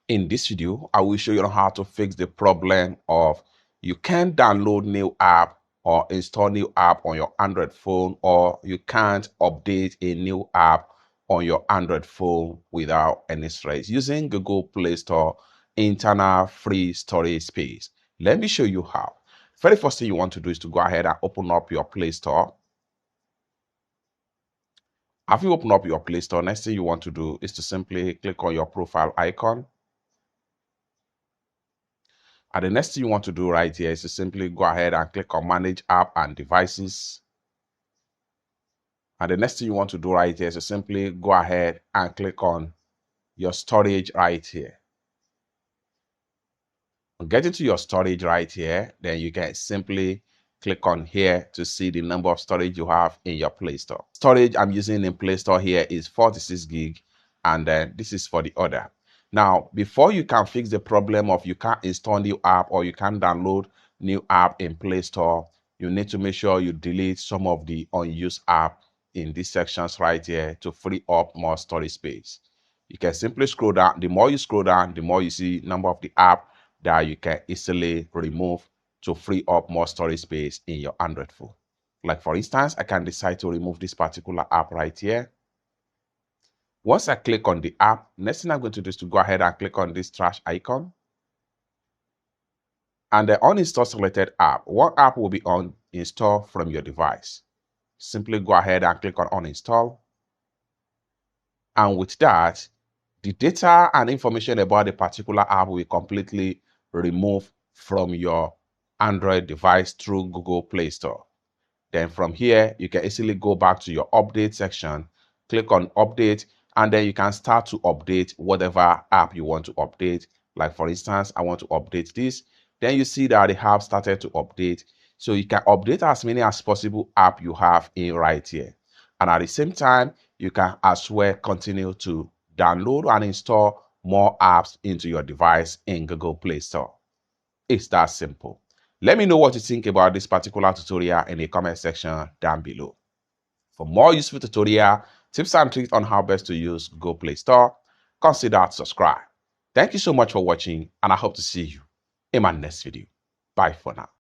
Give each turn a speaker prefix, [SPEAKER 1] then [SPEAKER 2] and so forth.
[SPEAKER 1] In this video, I will show you how to fix the problem of you can't download new app or install new app on your Android phone, or you can't update a new app on your Android phone without any stress using Google Play Store internal free storage space. Let me show you how. Very first thing you want to do is to go ahead and open up your Play Store. After you open up your Play Store, next thing you want to do is to simply click on your profile icon. And the next thing you want to do right here is to simply go ahead and click on Manage App and Devices. And the next thing you want to do right here is to simply go ahead and click on your storage right here. Getting to your storage right here, then you can simply click on here to see the number of storage you have in your Play Store. Storage I'm using in Play Store here is 46 gig, and then this is for the other. Now, before you can fix the problem of you can't install new app or you can't download new app in Play Store, you need to make sure you delete some of the unused app in these sections right here to free up more storage space. You can simply scroll down. The more you scroll down, the more you see number of the app that you can easily remove to free up more storage space in your Android phone. Like for instance, I can decide to remove this particular app right here. Once I click on the app, next thing I'm going to do is to go ahead and click on this trash icon. And the uninstall selected app, one app will be uninstalled from your device. Simply go ahead and click on uninstall. And with that, the data and information about the particular app will be completely removed from your Android device through Google Play Store. Then from here, you can easily go back to your update section, click on update, and then you can start to update whatever app you want to update. Like for instance, I want to update this. Then you see that the app started to update. So you can update as many as possible app you have in right here. And at the same time, you can as well continue to download and install more apps into your device in Google Play Store. It's that simple. Let me know what you think about this particular tutorial in the comment section down below. For more useful tutorial, tips and tricks on how best to use Google Play Store, consider subscribe. Thank you so much for watching, and I hope to see you in my next video. Bye for now.